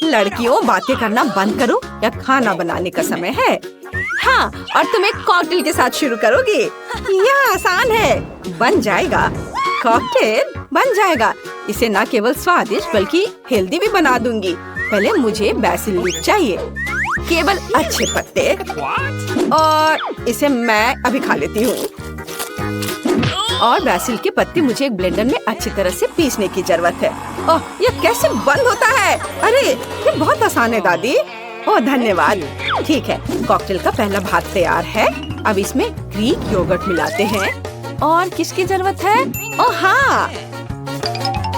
लड़कियों, बातें करना बंद करो या खाना बनाने का समय है। हाँ, और तुम एक कॉकटेल के साथ शुरू करोगी। यह आसान है, बन जाएगा। कॉकटेल बन जाएगा। इसे न केवल स्वादिष्ट बल्कि हेल्दी भी बना दूंगी। पहले मुझे बेसिल लीफ चाहिए, केवल अच्छे पत्ते, और इसे मैं अभी खा लेती हूँ। और बेसिल के पत्ते मुझे एक ब्लेंडर में अच्छी तरह से पीसने की जरूरत है। ओह, यह कैसे बंद होता है? अरे, ये बहुत आसान है दादी। ओह, धन्यवाद। ठीक है, कॉकटेल का पहला भाग तैयार है। अब इसमें ग्रीक योगर्ट मिलाते हैं। और किसकी जरूरत है? ओह हाँ,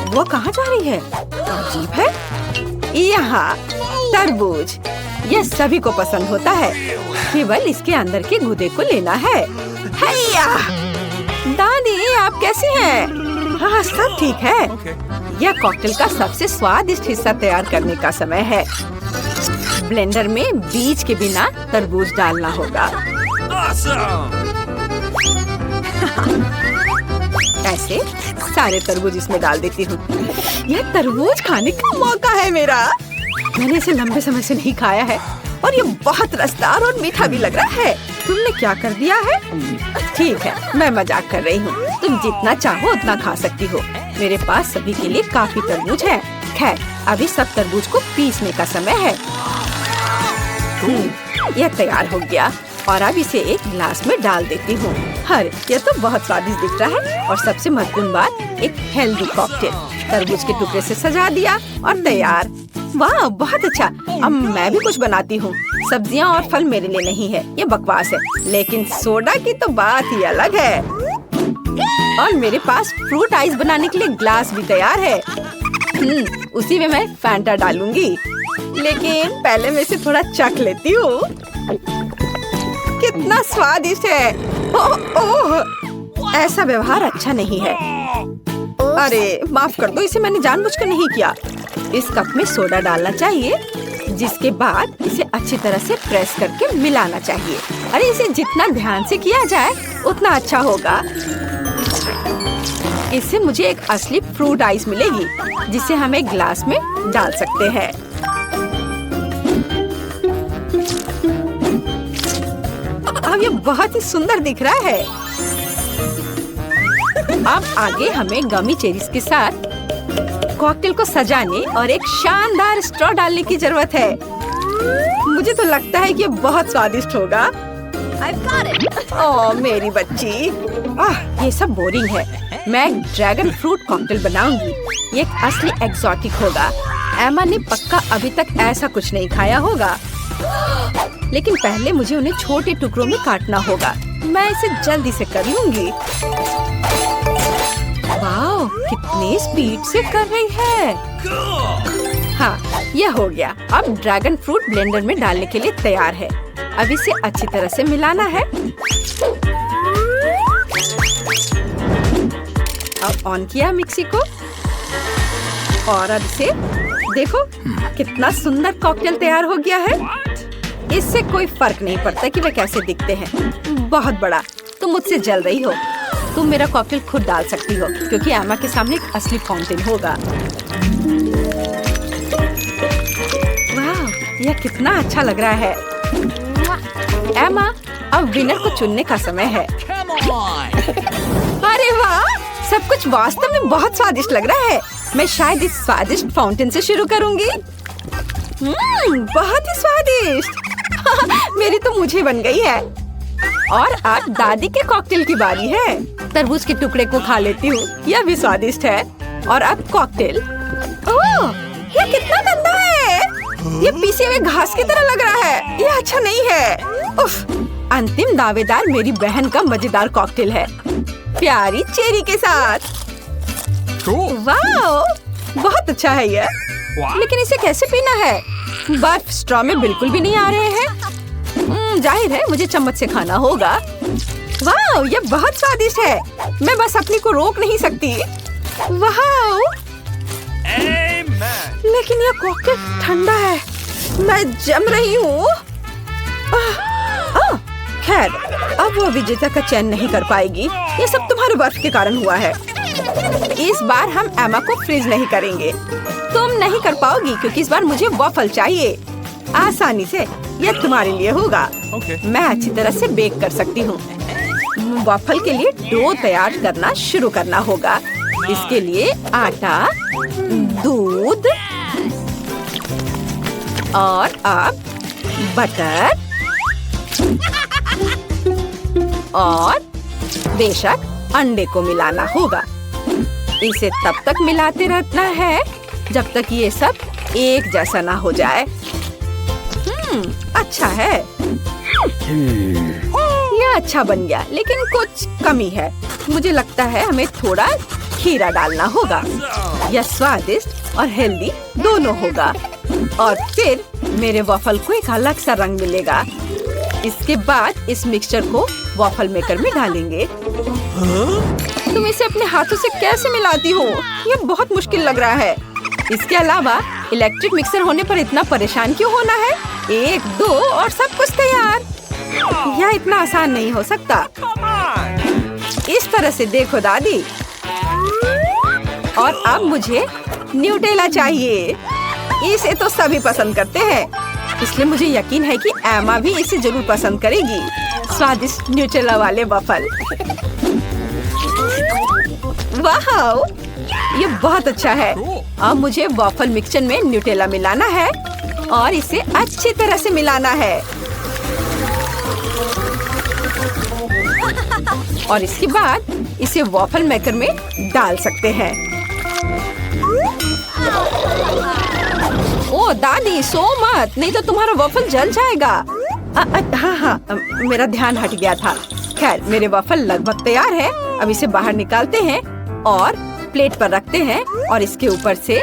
वो कहाँ जा रही है? अजीब है। यहाँ तरबूज, यह सभी को पसंद होता है। केवल इसके अंदर के गूदे को लेना है। हैया! दादी, आप कैसी हैं? हाँ, सब ठीक है। यह कॉकटेल का सबसे स्वादिष्ट हिस्सा तैयार करने का समय है। ब्लेंडर में बीज के बिना तरबूज डालना होगा। ऐसे सारे तरबूज इसमें डाल देती हूँ। यह तरबूज खाने का मौका है मेरा। मैंने इसे लंबे समय से नहीं खाया है और ये बहुत रसदार और मीठा भी लग रहा है। तुमने क्या कर दिया है? ठीक है, मैं मजाक कर रही हूँ। तुम जितना चाहो उतना खा सकती हो। मेरे पास सभी के लिए काफी तरबूज है। खैर, अभी सब तरबूज को पीसने का समय है। यह तैयार हो गया और अब इसे एक गिलास में डाल देती हूँ। अरे, यह तो बहुत स्वादिष्ट दिख रहा है। और सबसे महत्वपूर्ण बात, एक हेल्दी कॉकटेल। तरबूज के टुकड़े से सजा दिया और तैयार। वाह, बहुत अच्छा। अब मैं भी कुछ बनाती हूँ। सब्जियाँ और फल मेरे लिए नहीं है, ये बकवास है। लेकिन सोडा की तो बात ही अलग है। और मेरे पास फ्रूट आइस बनाने के लिए ग्लास भी तैयार है। उसी में मैं फैंटा डालूंगी। लेकिन पहले मैं इसे थोड़ा चख लेती हूँ। कितना स्वादिष्ट है। ओह, ऐसा व्यवहार अच्छा नहीं है। अरे, माफ कर दो, इसे मैंने जानबूझकर नहीं किया। इस कप में सोडा डालना चाहिए, जिसके बाद इसे अच्छी तरह से प्रेस करके मिलाना चाहिए। अरे, इसे जितना ध्यान से किया जाए उतना अच्छा होगा। इससे मुझे एक असली फ्रूट आइस मिलेगी, जिसे हम एक ग्लास में डाल सकते हैं। अब ये बहुत ही सुंदर दिख रहा है। अब आगे हमें गमी चेरीज के साथ कॉकटेल को सजाने और एक शानदार स्ट्रॉ डालने की जरूरत है। मुझे तो लगता है कि ये बहुत स्वादिष्ट होगा। ओह, मेरी बच्ची। ये सब बोरिंग है। मैं एक ड्रैगन फ्रूट कॉकटेल बनाऊंगी। ये एक असली एक्सोटिक होगा। एमा ने पक्का अभी तक ऐसा कुछ नहीं खाया होगा। लेकिन पहले मुझे उन्हें छोटे टुकड़ों में काटना होगा। मैं इसे जल्दी से कर लूंगी। वाह, कितनी स्पीड से कर रही है। हाँ, यह हो गया। अब ड्रैगन फ्रूट ब्लेंडर में डालने के लिए तैयार है। अब इसे अच्छी तरह से मिलाना है। अब ऑन किया मिक्सी को और अब इसे देखो, कितना सुंदर कॉकटेल तैयार हो गया है। इससे कोई फर्क नहीं पड़ता कि वे कैसे दिखते हैं। बहुत बड़ा। तुम मुझसे जल रही हो। तुम मेरा कॉकटेल खुद डाल सकती हो, क्योंकि एमा के सामने एक असली फाउंटेन होगा। वाह, यह कितना अच्छा लग रहा है। एमा, अब विनर को चुनने का समय है। अरे वाह, सब कुछ वास्तव में बहुत स्वादिष्ट लग रहा है। मैं शायद इस स्वादिष्ट फाउंटेन से शुरू करूंगी। बहुत ही स्वादिष्ट। मेरी तो मुझे बन गई है। और अब दादी के कॉकटेल की बारी है। तरबूज के टुकड़े को खा लेती हूँ, यह भी स्वादिष्ट है। और अब कॉकटेल। ओह, यह कितना गंदा है। ये पीसे हुए घास की तरह लग रहा है। यह अच्छा नहीं है। उफ, अंतिम दावेदार मेरी बहन का मजेदार कॉकटेल है, प्यारी चेरी के साथ। वाह, बहुत अच्छा है यह। लेकिन इसे कैसे पीना है? बर्फ स्ट्रॉ में बिल्कुल भी नहीं आ रहे हैं। जाहिर है मुझे चम्मच से खाना होगा। वाह, यह बहुत स्वादिष्ट है। मैं बस अपनी को रोक नहीं सकती। वाह, लेकिन यह कॉकटेल ठंडा है। मैं जम रही हूँ। खैर, अब वो विजेता का चयन नहीं कर पाएगी। ये सब तुम्हारे बर्फ के कारण हुआ है। इस बार हम एमा को फ्रीज नहीं करेंगे। तुम नहीं कर पाओगी क्योंकि इस बार मुझे वॉफल चाहिए। आसानी से यह तुम्हारे लिए होगा। मैं अच्छी तरह से बेक कर सकती हूँ। वॉफल के लिए डो तैयार करना शुरू करना होगा। इसके लिए आटा, दूध और अब बटर और बेशक अंडे को मिलाना होगा। इसे तब तक मिलाते रहना है जब तक ये सब एक जैसा ना हो जाए। अच्छा है। यह अच्छा बन गया, लेकिन कुछ कमी है। मुझे लगता है हमें थोड़ा खीरा डालना होगा। यह स्वादिष्ट और हेल्दी दोनों होगा और फिर मेरे वॉफल को एक अलग सा रंग मिलेगा। इसके बाद इस मिक्सचर को वॉफल मेकर में डालेंगे। तुम इसे अपने हाथों से कैसे मिलाती हो? यह बहुत मुश्किल लग रहा है। इसके अलावा इलेक्ट्रिक मिक्सर होने पर इतना परेशान क्यों होना है? 1, 2 और सब कुछ तैयार। यह इतना आसान नहीं हो सकता। इस तरह से देखो दादी। और अब मुझे न्यूटेला चाहिए। इसे तो सभी पसंद करते हैं, इसलिए मुझे यकीन है कि एमा भी इसे जरूर पसंद करेगी। स्वादिष्ट न्यूटेला वाले वॉफल। वाह, ये बहुत अच्छा है। अब मुझे वॉफल मिक्सचर में न्यूटेला मिलाना है और इसे अच्छी तरह से मिलाना है। और इसके बाद इसे वॉफल मेकर में डाल सकते हैं। ओ दादी, सो मत, नहीं तो तुम्हारा वॉफल जल जाएगा। हाँ, मेरा ध्यान हट गया था। खैर, मेरे वॉफल लगभग तैयार है। अब इसे बाहर निकालते हैं और प्लेट पर रखते हैं और इसके ऊपर से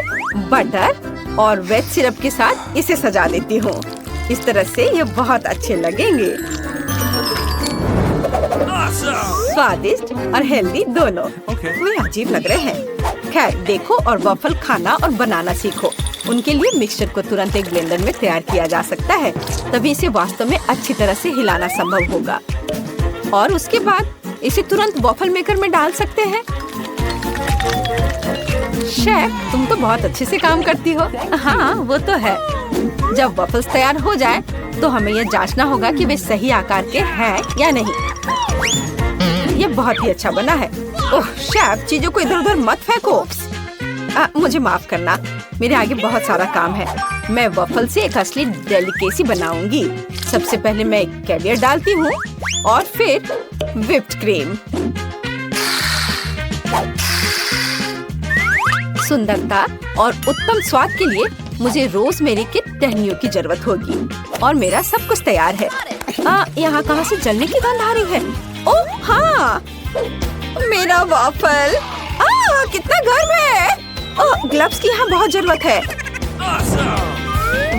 बटर और वेज सिरप के साथ इसे सजा देती हूँ। इस तरह से ये बहुत अच्छे लगेंगे। स्वादिष्ट और हेल्दी दोनों। वे अजीब लग रहे हैं। खैर, देखो और वॉफल खाना और बनाना सीखो। उनके लिए मिक्सचर को तुरंत एक ब्लेंडर में तैयार किया जा सकता है, तभी इसे वास्तव में अच्छी तरह से हिलाना संभव होगा। और उसके बाद इसे तुरंत वॉफल मेकर में डाल सकते हैं। शेफ, तुम तो बहुत अच्छे से काम करती हो। हाँ, वो तो है। जब वॉफल्स तैयार हो जाए तो हमें यह जांचना होगा कि वे सही आकार के हैं या नहीं। ये बहुत ही अच्छा बना है। ओह शेफ, चीजों को इधर उधर मत फेंको। मुझे माफ करना, मेरे आगे बहुत सारा काम है। मैं वॉफल से एक असली डेलिकेसी बनाऊंगी। सबसे पहले मैं कैवियर डालती हूँ और फिर व्हिप्ड क्रीम। सुंदरता और उत्तम स्वाद के लिए मुझे रोज़मेरी की टहनियों की जरूरत होगी। और मेरा सब कुछ तैयार है। यहाँ कहाँ से जलने की गंध आ रही है? ओह हाँ, मेरा वॉफल। कितना गर्म है। ग्लव्स की यहाँ बहुत जरूरत है।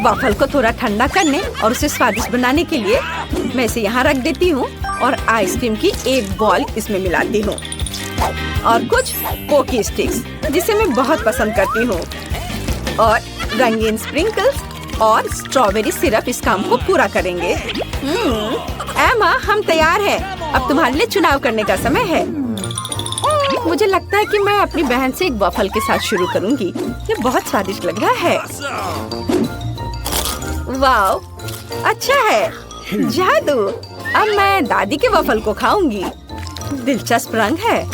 वॉफल को थोड़ा ठंडा करने और उसे स्वादिष्ट बनाने के लिए मैं इसे यहाँ रख देती हूँ और आइसक्रीम की एक बॉल इसमें मिलाती हूँ और कुछ पोकी स्टिक्स, जिसे मैं बहुत पसंद करती हूँ, और रंगीन स्प्रिंकल्स और स्ट्रॉबेरी सिरप इस काम को पूरा करेंगे। एमा, हम तैयार हैं। अब तुम्हारे लिए चुनाव करने का समय है। मुझे लगता है कि मैं अपनी बहन से एक वॉफल के साथ शुरू करूंगी। ये बहुत स्वादिष्ट लग रहा है। वाह, अच्छा है। जादू। अब मैं दादी के वॉफल को खाऊंगी। दिलचस्प रंग है।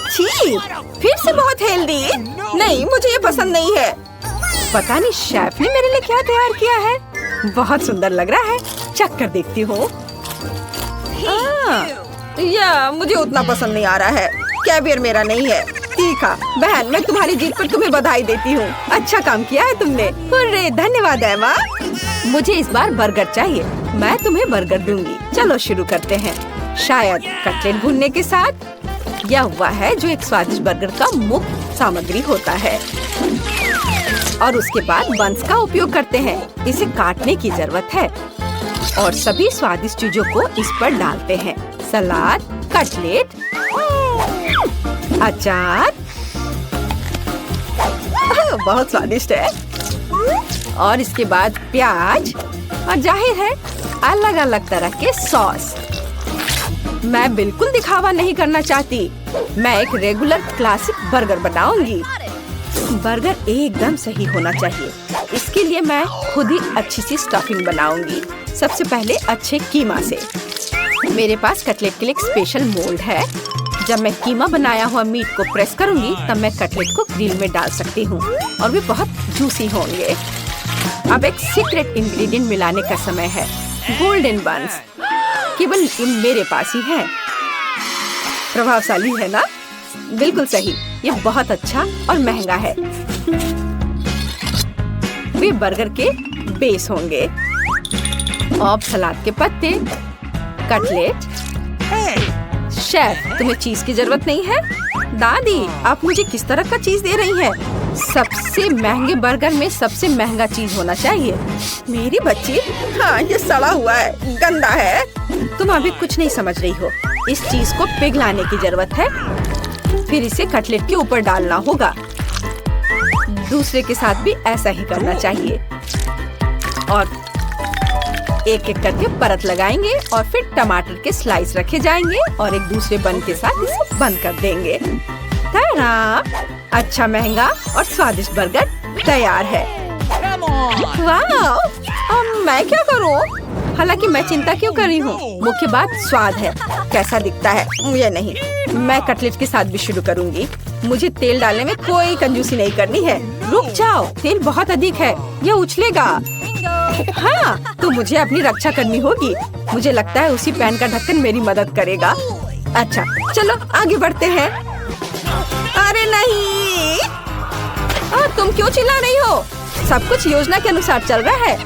छी, फिर से बहुत हेल्दी। नहीं, मुझे ये पसंद नहीं है। पता नहीं शेफ ने मेरे लिए क्या तैयार किया है। बहुत सुंदर लग रहा है। चख कर देखती हूँ। या मुझे उतना पसंद नहीं आ रहा है। कैवियर मेरा नहीं है। तीखा। बहन, मैं तुम्हारी जीत पर तुम्हें बधाई देती हूँ। अच्छा काम किया है तुमने। हुर्रे, धन्यवाद एमा। मुझे इस बार बर्गर चाहिए। मैं तुम्हें बर्गर दूंगी। चलो शुरू करते हैं। शायद कटलेट भूनने के साथ। यह हुआ है जो एक स्वादिष्ट बर्गर का मुख्य सामग्री होता है। और उसके बाद बंस का उपयोग करते हैं। इसे काटने की जरूरत है और सभी स्वादिष्ट चीजों को इस पर डालते हैं। सलाद, कटलेट, अचार। बहुत स्वादिष्ट है। और इसके बाद प्याज और जाहिर है अलग अलग तरह के सॉस। मैं बिल्कुल दिखावा नहीं करना चाहती। मैं एक रेगुलर क्लासिक बर्गर बनाऊंगी। बर्गर एकदम सही होना चाहिए। इसके लिए मैं खुद ही अच्छी सी स्टफिंग बनाऊंगी। सबसे पहले अच्छे कीमा से। मेरे पास कटलेट के लिए एक स्पेशल मोल्ड है। जब मैं कीमा बनाया हुआ मीट को प्रेस करूंगी तब मैं कटलेट को ग्रिल में डाल सकती हूँ और वे बहुत जूसी होंगे। अब एक सीक्रेट इंग्रेडिएंट मिलाने का समय है, गोल्डन बन्स। केवल मेरे पास ही है। प्रभावशाली है ना? बिल्कुल सही। ये बहुत अच्छा और महंगा है। वे बर्गर के बेस होंगे। अब सलाद के पत्ते, कटलेट। शेफ, तुम्हें चीज की जरूरत नहीं है? दादी, आप मुझे किस तरह का चीज दे रही हैं? सबसे महंगे बर्गर में सबसे महंगा चीज होना चाहिए। मेरी बच्ची, हाँ ये सड़ा हुआ है, गंदा है। तुम अभी कुछ नहीं समझ रही हो। इस चीज को पिघलाने की जरूरत है, फिर इसे कटलेट के ऊपर डालना होगा। दूसरे के साथ भी ऐसा ही करना चाहिए और एक एक करके परत लगाएंगे और फिर टमाटर के स्लाइस रखे जाएंगे और एक दूसरे बन के साथ इसे बंद कर देंगे। अच्छा महंगा और स्वादिष्ट बर्गर तैयार है। वाह! अब मैं क्या करूं? हालांकि मैं चिंता क्यों कर रही हूँ? मुख्य बात स्वाद है। कैसा दिखता है मुझे नहीं। मैं कटलेट के साथ भी शुरू करूंगी। मुझे तेल डालने में कोई कंजूसी नहीं करनी है। रुक जाओ, तेल बहुत अधिक है, यह उछलेगा। हाँ, तो मुझे अपनी रक्षा करनी होगी। मुझे लगता है उसी पैन का ढक्कन मेरी मदद करेगा। अच्छा, चलो आगे बढ़ते हैं। अरे नहीं! तुम क्यों चिल्ला रही हो? सब कुछ योजना के अनुसार चल रहा है।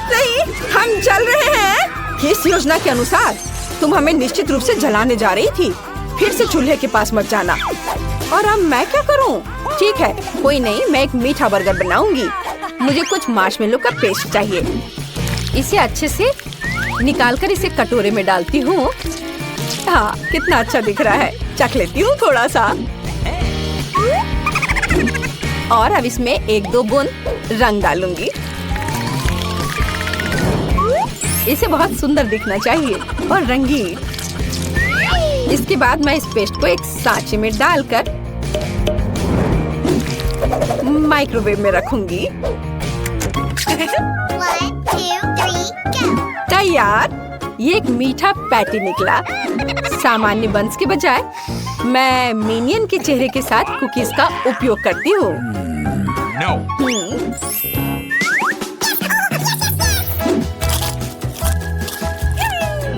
नहीं, हम चल रहे हैं। किस योजना के अनुसार? तुम हमें निश्चित रूप से जलाने जा रही थी। फिर से चूल्हे के पास मत जाना। और अब मैं क्या करूं? ठीक है, कोई नहीं, मैं एक मीठा बर्गर बनाऊंगी। मुझे कुछ मार्शमेलो का पेस्ट चाहिए। इसे अच्छे से निकालकर इसे कटोरे में डालती हूँ। हाँ, कितना अच्छा दिख रहा है। चख लेती हूँ थोड़ा सा। और अब इसमें एक दो बूंद रंग डालूंगी। इसे बहुत सुंदर दिखना चाहिए और रंगीन। इसके बाद मैं इस पेस्ट को एक सांचे में डालकर माइक्रोवेव में रखूंगी। 1, 2, 3, go! तैयार। ये एक मीठा पैटी निकला। सामान्य बंस के बजाय मैं मिनियन के चेहरे के साथ कुकीज का उपयोग करती हूँ।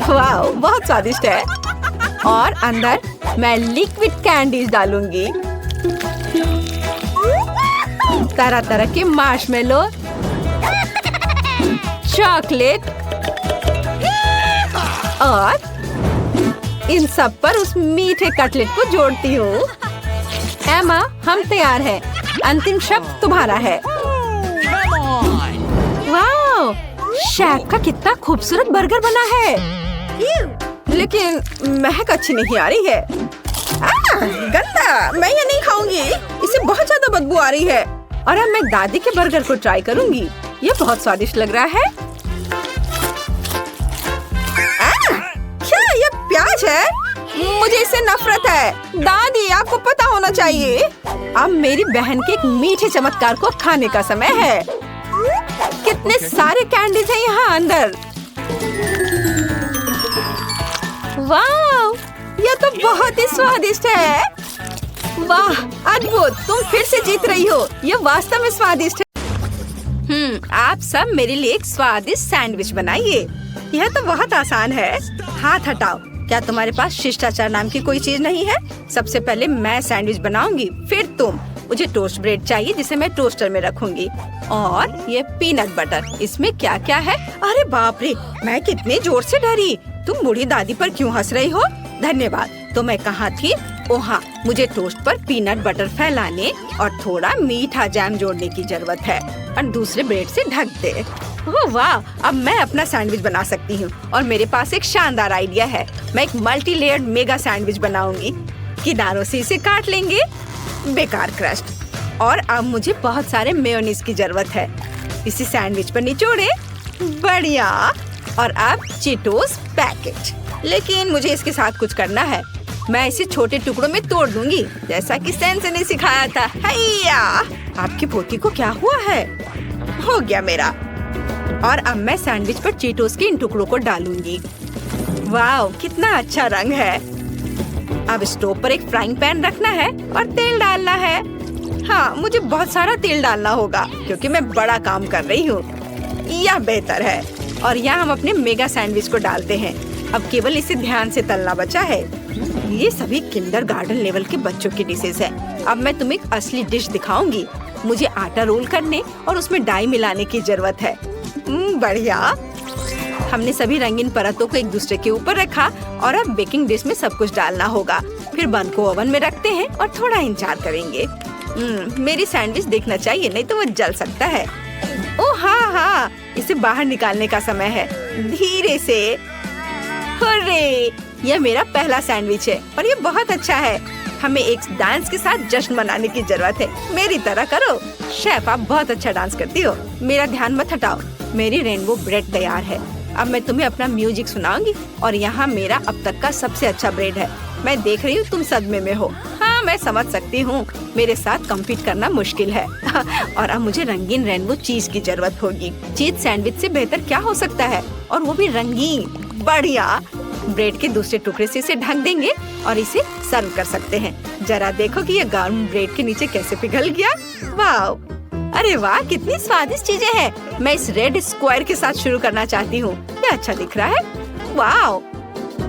वाह, बहुत स्वादिष्ट है। और अंदर मैं लिक्विड कैंडीज डालूंगी। तरह तरह के मार्शमेलो, चॉकलेट और इन सब पर उस मीठे कटलेट को जोड़ती हूँ। एमा, हम तैयार हैं। अंतिम शब्द तुम्हारा है। वाह! शेफ का कितना खूबसूरत बर्गर बना है। लेकिन महक अच्छी नहीं आ रही है। गंदा! मैं ये नहीं खाऊंगी। इसे बहुत ज्यादा बदबू आ रही है। और अब मैं दादी के बर्गर को ट्राई करूंगी। ये बहुत स्वादिष्ट लग रहा है। क्या ये प्याज है? मुझे इससे नफरत है। दादी, आपको पता होना चाहिए। अब मेरी बहन के एक मीठे चमत्कार को खाने का समय है। कितने सारे कैंडीज हैं यहाँ अंदर। वाह! यह तो बहुत ही स्वादिष्ट है। वाह, अद्भुत! तुम फिर से जीत रही हो। यह वास्तव में स्वादिष्ट है। आप सब मेरे लिए एक स्वादिष्ट सैंडविच बनाइए। यह तो बहुत आसान है। हाथ हटाओ। क्या तुम्हारे पास शिष्टाचार नाम की कोई चीज नहीं है? सबसे पहले मैं सैंडविच बनाऊंगी, फिर तुम। मुझे टोस्ट ब्रेड चाहिए जिसे मैं टोस्टर में रखूंगी। और ये पीनट बटर। इसमें क्या क्या है? अरे बाप रे, मैं कितने जोर से डरी। तुम बूढ़ी दादी पर क्यों हंस रही हो? धन्यवाद। तो मैं कहाँ थी? ओह हाँ, मुझे टोस्ट पर पीनट बटर फैलाने और थोड़ा मीठा जैम जोड़ने की जरूरत है और दूसरे ब्रेड से ढक दे। ओह वाह! अब मैं अपना सैंडविच बना सकती हूँ और मेरे पास एक शानदार आइडिया है। मैं एक मल्टी लेयर्ड मेगा सैंडविच बनाऊंगी। किनारों से इसे काट लेंगे। बेकार क्रस्ट। और अब मुझे बहुत सारे मेयोनीज की जरूरत है। इसे सैंडविच पर निचोड़े। बढ़िया। और अब चीटोस पैकेट। लेकिन मुझे इसके साथ कुछ करना है। मैं इसे छोटे टुकड़ों में तोड़ दूंगी, जैसा कि सेंस ने सिखाया था। हैया! आपकी पोती को क्या हुआ है? हो गया मेरा। और अब मैं सैंडविच पर चीटोस के इन टुकड़ों को डालूंगी। वाह, कितना अच्छा रंग है। अब स्टोव पर एक फ्राइंग पैन रखना है और तेल डालना है। हाँ, मुझे बहुत सारा तेल डालना होगा क्योंकि मैं बड़ा काम कर रही हूँ। यह बेहतर है। और यहाँ हम अपने मेगा सैंडविच को डालते हैं। अब केवल इसे ध्यान से तलना बचा है। ये सभी किंडरगार्टन लेवल के बच्चों की डिशेस है। अब मैं तुम्हें एक असली डिश दिखाऊंगी। मुझे आटा रोल करने और उसमें डाई मिलाने की जरूरत है। बढ़िया। हमने सभी रंगीन परतों को एक दूसरे के ऊपर रखा और अब बेकिंग डिश में सब कुछ डालना होगा। फिर बन को ओवन में रखते हैं और थोड़ा इंतजार करेंगे। मेरी सैंडविच देखना चाहिए, नहीं तो वो जल सकता है। ओह हाँ, इसे बाहर निकालने का समय है। धीरे से। हुर्रे! यह मेरा पहला सैंडविच है और ये बहुत अच्छा है। हमें एक डांस के साथ जश्न मनाने की जरूरत है। मेरी तरह करो। शेफ, आप बहुत अच्छा डांस करती हो। मेरा ध्यान मत हटाओ। मेरी रेनबो ब्रेड तैयार है। अब मैं तुम्हें अपना म्यूजिक सुनाऊंगी और यहाँ मेरा अब तक का सबसे अच्छा ब्रेड है। मैं देख रही हूँ तुम सदमे में हो। हाँ, मैं समझ सकती हूँ। मेरे साथ कम्पीट करना मुश्किल है। और अब मुझे रंगीन रेनबो चीज की जरूरत होगी। चीज सैंडविच से बेहतर क्या हो सकता है, और वो भी रंगीन। बढ़िया। ब्रेड के दूसरे टुकड़े से इसे ढक देंगे और इसे सर्व कर सकते हैं। जरा देखो कि ये गर्म ब्रेड के नीचे कैसे पिघल गया। वाह! अरे वाह, कितनी स्वादिष्ट चीजें हैं। मैं इस रेड स्क्वायर के साथ शुरू करना चाहती हूँ। ये अच्छा दिख रहा है। वाह,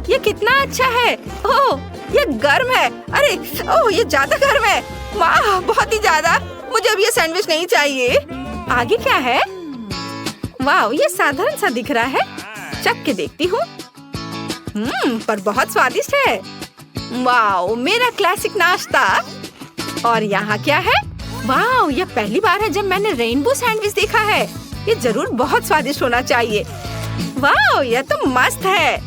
ये कितना अच्छा है। ओह, ये गर्म है। अरे ओह, ये ज्यादा गर्म है। वाह, बहुत ही ज्यादा। मुझे अब ये सैंडविच नहीं चाहिए। आगे क्या है? वाह, ये साधारण सा दिख रहा है। चख के देखती हूँ। पर बहुत स्वादिष्ट है। वाह, मेरा क्लासिक नाश्ता। और यहाँ क्या है? वाह, यह पहली बार है जब मैंने रेनबो सैंडविच देखा है। ये जरूर बहुत स्वादिष्ट होना चाहिए। वाह, यह तो मस्त है।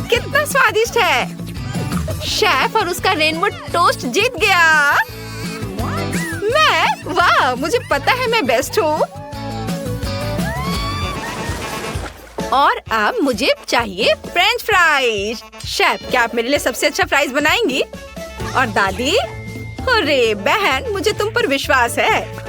कितना स्वादिष्ट है। शेफ और उसका रेनबो टोस्ट जीत गया। वाह, मुझे पता है मैं बेस्ट हूँ। और अब मुझे चाहिए फ्रेंच फ्राइज। शेफ, क्या आप मेरे लिए सबसे अच्छा फ्राइज बनाएंगी? और दादी? अरे बहन, मुझे तुम पर विश्वास है।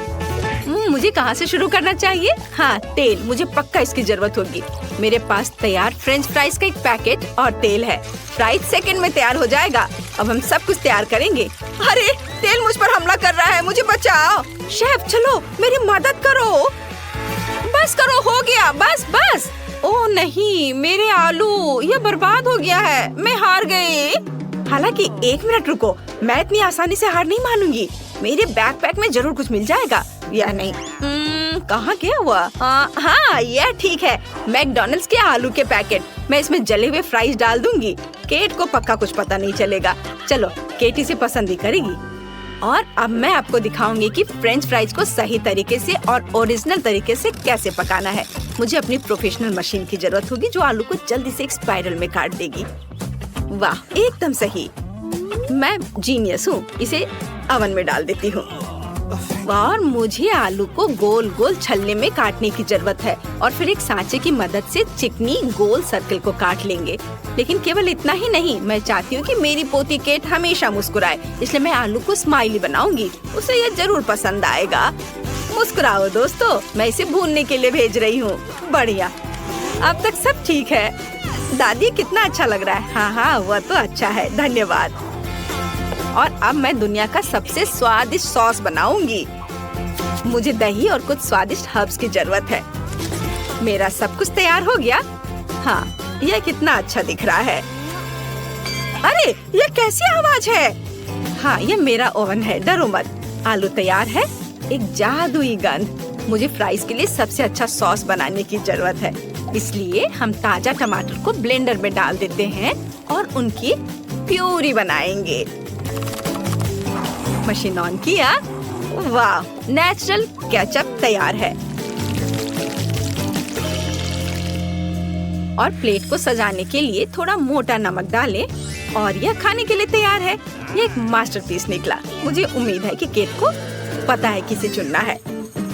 मुझे कहाँ से शुरू करना चाहिए? हाँ, तेल। मुझे पक्का इसकी जरूरत होगी। मेरे पास तैयार फ्रेंच फ्राइज का एक पैकेट और तेल है। फ्राइज सेकंड में तैयार हो जाएगा। अब हम सब कुछ तैयार करेंगे। अरे, तेल मुझ पर हमला कर रहा है। मुझे बचाओ। शेफ, चलो मेरी मदद करो। बस करो, हो गया। बस बस। ओह नहीं, मेरे आलू, ये बर्बाद हो गया है। मैं हार गई। हालांकि 1 मिनट रुको, मैं इतनी आसानी से हार नहीं मानूंगी। मेरे बैकपैक में जरूर कुछ मिल जाएगा या नहीं। कहाँ गया हुआ? हाँ, यह ठीक है। मैकडॉनल्ड्स के आलू के पैकेट। मैं इसमें जले हुए फ्राइज डाल दूंगी। केट को पक्का कुछ पता नहीं चलेगा। चलो, केट इसे पसंद ही करेगी। और अब मैं आपको दिखाऊंगी कि फ्रेंच फ्राइज को सही तरीके से और ओरिजिनल तरीके से कैसे पकाना है। मुझे अपनी प्रोफेशनल मशीन की जरूरत होगी जो आलू को जल्दी से एक स्पाइरल में काट देगी। वाह, एकदम सही। मैं जीनियस हूँ। इसे ओवन में डाल देती हूँ। और मुझे आलू को गोल गोल छल्ले में काटने की जरूरत है और फिर एक सांचे की मदद से चिकनी गोल सर्कल को काट लेंगे। लेकिन केवल इतना ही नहीं, मैं चाहती हूँ कि मेरी पोती केट हमेशा मुस्कुराए, इसलिए मैं आलू को स्माइली बनाऊंगी। उसे ये जरूर पसंद आएगा। मुस्कुराओ दोस्तों, मैं इसे भूनने के लिए भेज रही हूँ। बढ़िया, अब तक सब ठीक है। दादी, कितना अच्छा लग रहा है। हाँ, वह तो अच्छा है, धन्यवाद। और अब मैं दुनिया का सबसे स्वादिष्ट सॉस बनाऊंगी। मुझे दही और कुछ स्वादिष्ट हर्ब्स की जरूरत है। मेरा सब कुछ तैयार हो गया। हाँ, यह कितना अच्छा दिख रहा है। अरे, यह कैसी आवाज है? हाँ, यह मेरा ओवन है, डरो मत। आलू तैयार है। एक जादुई गंध। मुझे फ्राइज के लिए सबसे अच्छा सॉस बनाने की जरूरत है, इसलिए हम ताजा टमाटर को ब्लेंडर में डाल देते हैं और उनकी प्यूरी बनाएंगे। मशीन ऑन किया। वाह, नेचुरल केचप तैयार है। और प्लेट को सजाने के लिए थोड़ा मोटा नमक डालें और यह खाने के लिए तैयार है। ये एक मास्टरपीस निकला। मुझे उम्मीद है कि केट को पता है किसे चुनना है।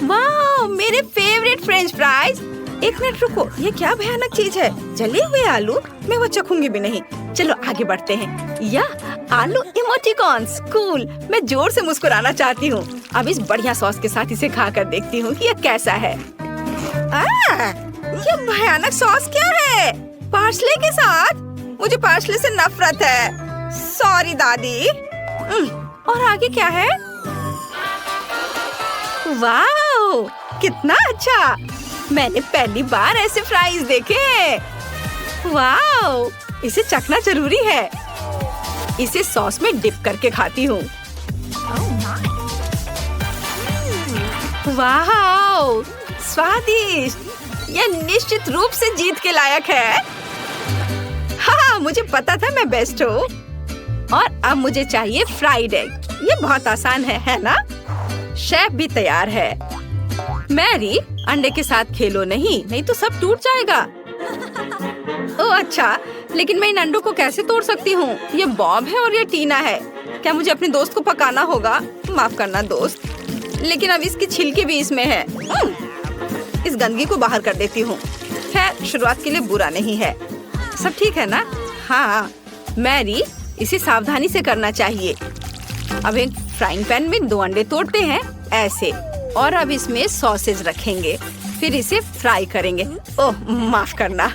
वाह, मेरे फेवरेट फ्रेंच फ्राइज। एक मिनट रुको, ये क्या भयानक चीज है? जले हुए आलू? मैं वो चखूंगी भी नहीं। चलो आगे बढ़ते हैं। या आलू इमोटिकॉन्स, कूल। मैं जोर से मुस्कुराना चाहती हूँ। अब इस बढ़िया सॉस के साथ इसे खा कर देखती हूँ कि ये कैसा है। ये भयानक सॉस क्या है? पार्सले के साथ? मुझे पार्सले से नफरत है। सॉरी दादी। और आगे क्या है? वाओ, कितना अच्छा! मैंने पहली बार ऐसे फ्राइज देखे हैं। वाओ, इसे चखना जरूरी है। इसे सॉस में डिप करके खाती हूँ। वाओ, स्वादिष्ट! यह निश्चित रूप से जीत के लायक है। हाँ, मुझे पता था मैं बेस्ट हूँ। और अब मुझे चाहिए फ्राइड एग। ये बहुत आसान है ना? शेफ भी तैयार है। मैरी, अंडे के साथ खेलो नहीं तो सब टूट जाएगा। ओह अच्छा, लेकिन मैं इन अंडों को कैसे तोड़ सकती हूँ? ये बॉब है और ये टीना है। क्या मुझे अपने दोस्त को पकाना होगा? माफ करना दोस्त, लेकिन अब इसकी छिलके भी इसमें है। इस गंदगी को बाहर कर देती हूँ। खैर, शुरुआत के लिए बुरा नहीं है। सब ठीक है ना? हाँ मैरी, इसे सावधानी से करना चाहिए। अब एक फ्राइंग पैन में 2 अंडे तोड़ते हैं ऐसे, और अब इसमें सॉसेज रखेंगे, फिर इसे फ्राई करेंगे। ओह माफ करना।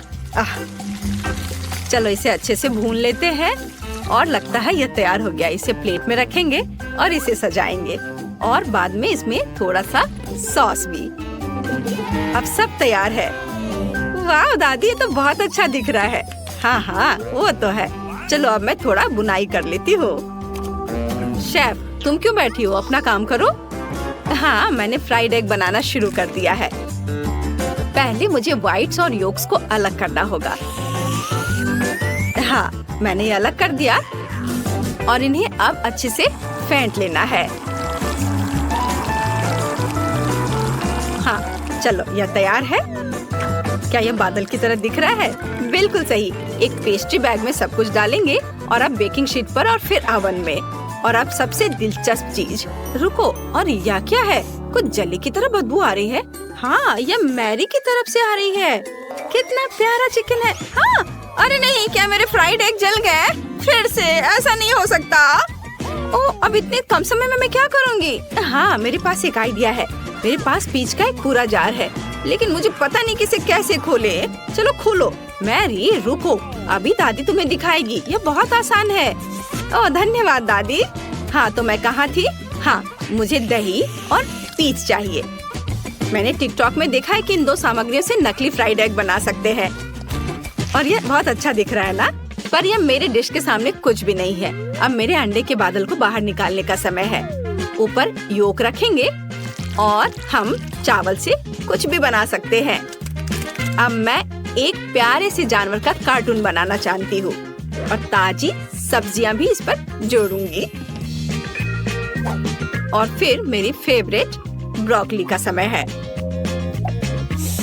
चलो इसे अच्छे से भून लेते हैं और लगता है यह तैयार हो गया। इसे प्लेट में रखेंगे और इसे सजाएंगे और बाद में इसमें थोड़ा सा सॉस भी। अब सब तैयार है। वाह दादी, ये तो बहुत अच्छा दिख रहा है। हाँ वो तो है। चलो अब मैं थोड़ा बुनाई कर लेती हूँ। शेफ, तुम क्यों बैठी हो? अपना काम करो। हाँ, मैंने फ्राइड एग बनाना शुरू कर दिया है। पहले मुझे व्हाइट्स और योक्स को अलग करना होगा। हाँ, मैंने ये अलग कर दिया और इन्हें अब अच्छे से फेंट लेना है। हाँ, चलो यह तैयार है। क्या यह बादल की तरह दिख रहा है? बिल्कुल सही। एक पेस्ट्री बैग में सब कुछ डालेंगे और अब बेकिंग शीट पर और फिर ओवन में। और अब सबसे दिलचस्प चीज, रुको, और यह क्या है? कुछ जली की तरह बदबू आ रही है। हाँ, यह मैरी की तरफ से आ रही है। कितना प्यारा चिकन है। हाँ, अरे नहीं, क्या मेरे फ्राइड एग जल गए? फिर से? ऐसा नहीं हो सकता। ओह, अब इतने कम समय में मैं क्या करूँगी? हाँ, मेरे पास एक आइडिया है। मेरे पास पीच का एक पूरा जार है, लेकिन मुझे पता नहीं किसे कैसे खोले। चलो खोलो। मैरी रुको, अभी दादी तुम्हें दिखाएगी। यह बहुत आसान है। ओह धन्यवाद दादी। हाँ, तो मैं कहाँ थी? हाँ, मुझे दही और पीच चाहिए। मैंने टिकटॉक में देखा है कि इन 2 सामग्रियों से नकली फ्राइड एग बना सकते हैं और यह बहुत अच्छा दिख रहा है ना? पर यह मेरे डिश के सामने कुछ भी नहीं है। अब मेरे अंडे के बादल को बाहर निकालने का समय है। ऊपर योक रखेंगे और हम चावल से कुछ भी बना सकते हैं। अब मैं एक प्यारे से जानवर का कार्टून बनाना चाहती हूँ और ताजी सब्जियां भी इस पर जोड़ूंगी। और फिर मेरी फेवरेट ब्रोकली का समय है।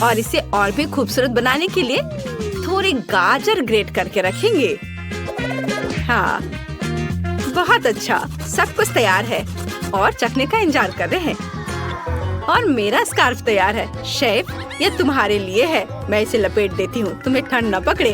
और इसे और भी खूबसूरत बनाने के लिए थोड़ी गाजर ग्रेट करके रखेंगे। हाँ, बहुत अच्छा। सब कुछ तैयार है और चखने का इंतजार कर रहे हैं। और मेरा स्कार्फ तैयार है। शेफ, ये तुम्हारे लिए है। मैं इसे लपेट देती हूँ, तुम्हें ठंड न पकड़े।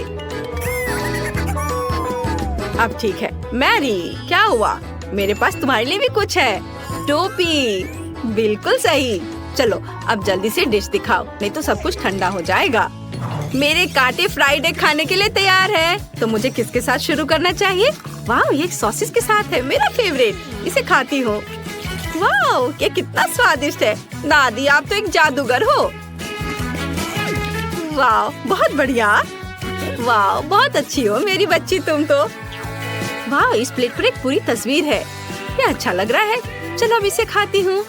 अब ठीक है। मैरी, क्या हुआ? मेरे पास तुम्हारे लिए भी कुछ है। टोपी, बिल्कुल सही। चलो अब जल्दी से डिश दिखाओ, नहीं तो सब कुछ ठंडा हो जाएगा। मेरे कांटे फ्राइड एग खाने के लिए तैयार है। तो मुझे किसके साथ शुरू करना चाहिए? वाह, ये सॉसेस के साथ है, मेरा फेवरेट। इसे खाती हूँ। वाह, ये कितना स्वादिष्ट है। दादी, आप तो एक जादूगर हो। वाह, बहुत बढ़िया। वाह, बहुत अच्छी हो मेरी बच्ची तुम तो। वाह, इस प्लेट पर एक पूरी तस्वीर है। ये अच्छा लग रहा है। चलो अब इसे खाती हूँ।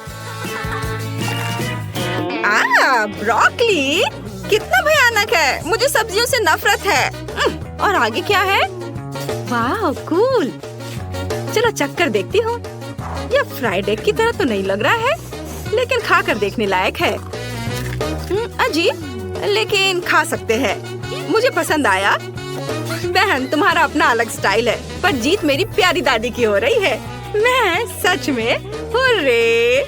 ब्रोकली कितना भयानक है। मुझे सब्जियों से नफरत है। और आगे क्या है? वाह, कूल। चलो चख कर देखती हूँ। यह फ्राइड एग की तरह तो नहीं लग रहा है, लेकिन खा कर देखने लायक है। अजीब, लेकिन खा सकते हैं। मुझे पसंद आया। बहन, तुम्हारा अपना अलग स्टाइल है, पर जीत मेरी प्यारी दादी की हो रही है। मैं सच में हुर्रे।